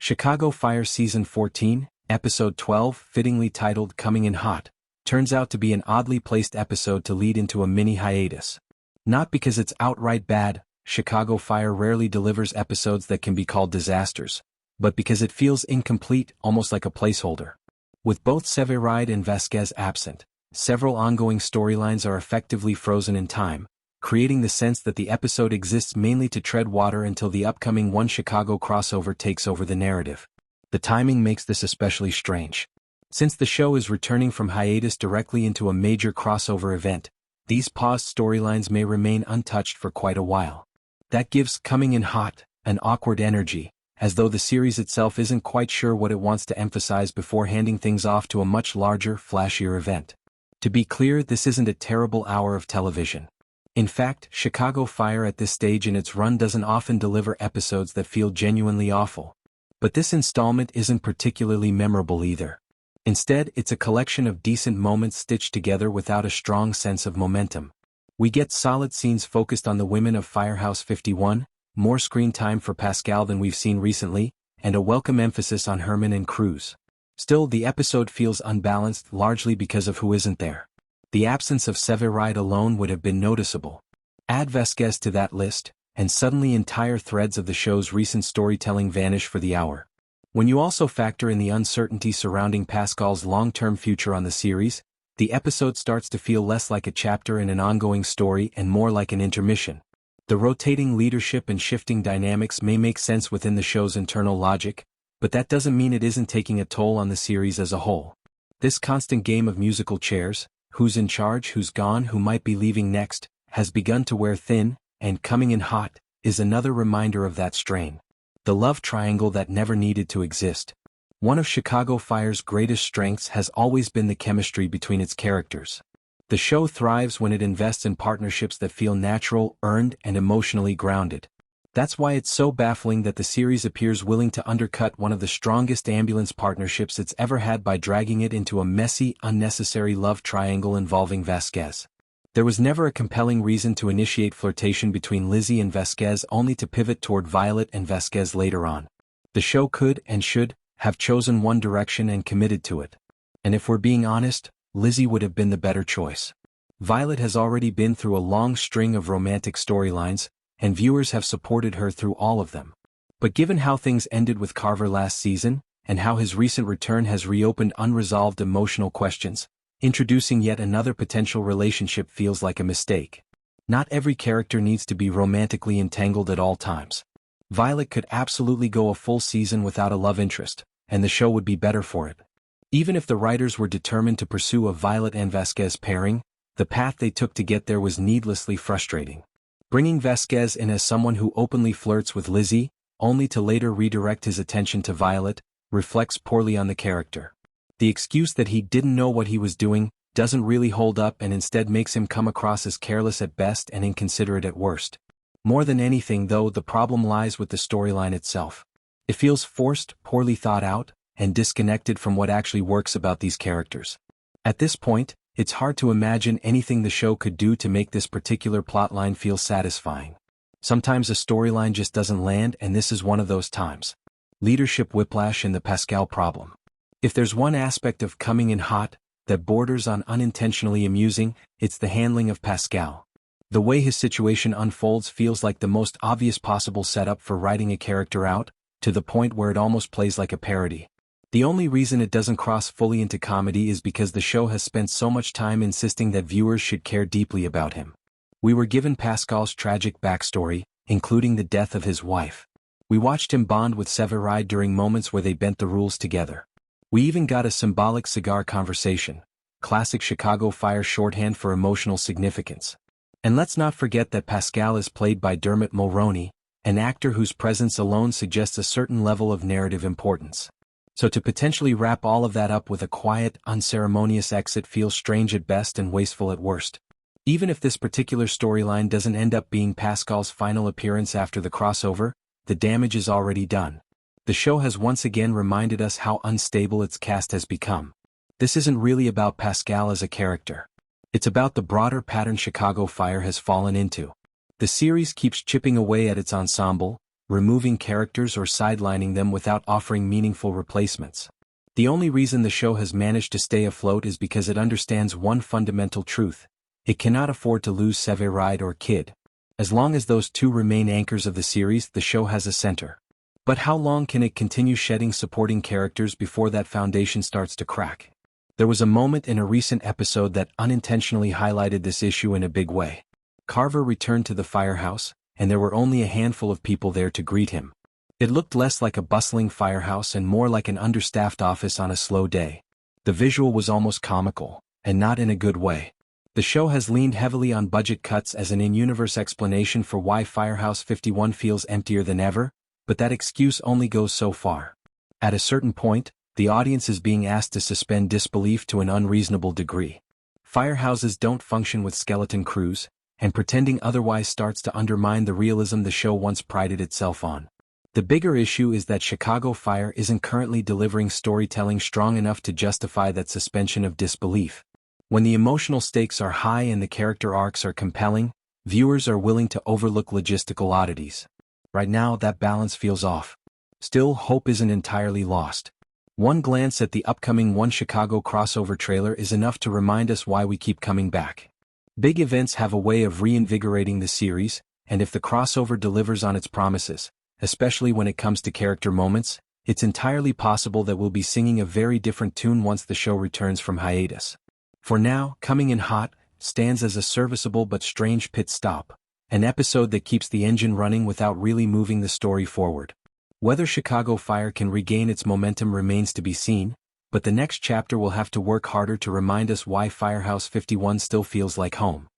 Chicago Fire Season 14, Episode 12, fittingly titled Coming in Hot, turns out to be an oddly placed episode to lead into a mini hiatus. Not because it's outright bad, Chicago Fire rarely delivers episodes that can be called disasters, but because it feels incomplete, almost like a placeholder. With both Severide and Vasquez absent, several ongoing storylines are effectively frozen in time, creating the sense that the episode exists mainly to tread water until the upcoming One Chicago crossover takes over the narrative. The timing makes this especially strange. Since the show is returning from hiatus directly into a major crossover event, these paused storylines may remain untouched for quite a while. That gives Coming in Hot an awkward energy, as though the series itself isn't quite sure what it wants to emphasize before handing things off to a much larger, flashier event. To be clear, this isn't a terrible hour of television. In fact, Chicago Fire at this stage in its run doesn't often deliver episodes that feel genuinely awful. But this installment isn't particularly memorable either. Instead, it's a collection of decent moments stitched together without a strong sense of momentum. We get solid scenes focused on the women of Firehouse 51, more screen time for Pascal than we've seen recently, and a welcome emphasis on Herman and Cruz. Still, the episode feels unbalanced largely because of who isn't there. The absence of Severide alone would have been noticeable. Add Vasquez to that list, and suddenly entire threads of the show's recent storytelling vanish for the hour. When you also factor in the uncertainty surrounding Pascal's long-term future on the series, the episode starts to feel less like a chapter in an ongoing story and more like an intermission. The rotating leadership and shifting dynamics may make sense within the show's internal logic, but that doesn't mean it isn't taking a toll on the series as a whole. This constant game of musical chairs, who's in charge, who's gone, who might be leaving next, has begun to wear thin, and Coming in Hot is another reminder of that strain. The love triangle that never needed to exist. One of Chicago Fire's greatest strengths has always been the chemistry between its characters. The show thrives when it invests in partnerships that feel natural, earned, and emotionally grounded. That's why it's so baffling that the series appears willing to undercut one of the strongest ambulance partnerships it's ever had by dragging it into a messy, unnecessary love triangle involving Vasquez. There was never a compelling reason to initiate flirtation between Lizzie and Vasquez only to pivot toward Violet and Vasquez later on. The show could and should have chosen one direction and committed to it. And if we're being honest, Lizzie would have been the better choice. Violet has already been through a long string of romantic storylines, and viewers have supported her through all of them. But given how things ended with Carver last season, and how his recent return has reopened unresolved emotional questions, introducing yet another potential relationship feels like a mistake. Not every character needs to be romantically entangled at all times. Violet could absolutely go a full season without a love interest, and the show would be better for it. Even if the writers were determined to pursue a Violet and Vasquez pairing, the path they took to get there was needlessly frustrating. Bringing Vasquez in as someone who openly flirts with Lizzie, only to later redirect his attention to Violet, reflects poorly on the character. The excuse that he didn't know what he was doing doesn't really hold up and instead makes him come across as careless at best and inconsiderate at worst. More than anything though, the problem lies with the storyline itself. It feels forced, poorly thought out, and disconnected from what actually works about these characters. At this point, it's hard to imagine anything the show could do to make this particular plotline feel satisfying. Sometimes a storyline just doesn't land, and this is one of those times. Leadership whiplash and the Pascal problem. If there's one aspect of Coming in Hot that borders on unintentionally amusing, it's the handling of Pascal. The way his situation unfolds feels like the most obvious possible setup for writing a character out, to the point where it almost plays like a parody. The only reason it doesn't cross fully into comedy is because the show has spent so much time insisting that viewers should care deeply about him. We were given Pascal's tragic backstory, including the death of his wife. We watched him bond with Severide during moments where they bent the rules together. We even got a symbolic cigar conversation, classic Chicago Fire shorthand for emotional significance. And let's not forget that Pascal is played by Dermot Mulroney, an actor whose presence alone suggests a certain level of narrative importance. So to potentially wrap all of that up with a quiet, unceremonious exit feels strange at best and wasteful at worst. Even if this particular storyline doesn't end up being Pascal's final appearance after the crossover, the damage is already done. The show has once again reminded us how unstable its cast has become. This isn't really about Pascal as a character. It's about the broader pattern Chicago Fire has fallen into. The series keeps chipping away at its ensemble, removing characters or sidelining them without offering meaningful replacements. The only reason the show has managed to stay afloat is because it understands one fundamental truth: it cannot afford to lose Severide or Kid. As long as those two remain anchors of the series, the show has a center. But how long can it continue shedding supporting characters before that foundation starts to crack? There was a moment in a recent episode that unintentionally highlighted this issue in a big way. Carver returned to the Firehouse, and there were only a handful of people there to greet him. It looked less like a bustling firehouse and more like an understaffed office on a slow day. The visual was almost comical, and not in a good way. The show has leaned heavily on budget cuts as an in-universe explanation for why Firehouse 51 feels emptier than ever, but that excuse only goes so far. At a certain point, the audience is being asked to suspend disbelief to an unreasonable degree. Firehouses don't function with skeleton crews, and pretending otherwise starts to undermine the realism the show once prided itself on. The bigger issue is that Chicago Fire isn't currently delivering storytelling strong enough to justify that suspension of disbelief. When the emotional stakes are high and the character arcs are compelling, viewers are willing to overlook logistical oddities. Right now, that balance feels off. Still, hope isn't entirely lost. One glance at the upcoming One Chicago crossover trailer is enough to remind us why we keep coming back. Big events have a way of reinvigorating the series, and if the crossover delivers on its promises, especially when it comes to character moments, it's entirely possible that we'll be singing a very different tune once the show returns from hiatus. For now, Coming in Hot stands as a serviceable but strange pit stop, an episode that keeps the engine running without really moving the story forward. Whether Chicago Fire can regain its momentum remains to be seen, but the next chapter will have to work harder to remind us why Firehouse 51 still feels like home.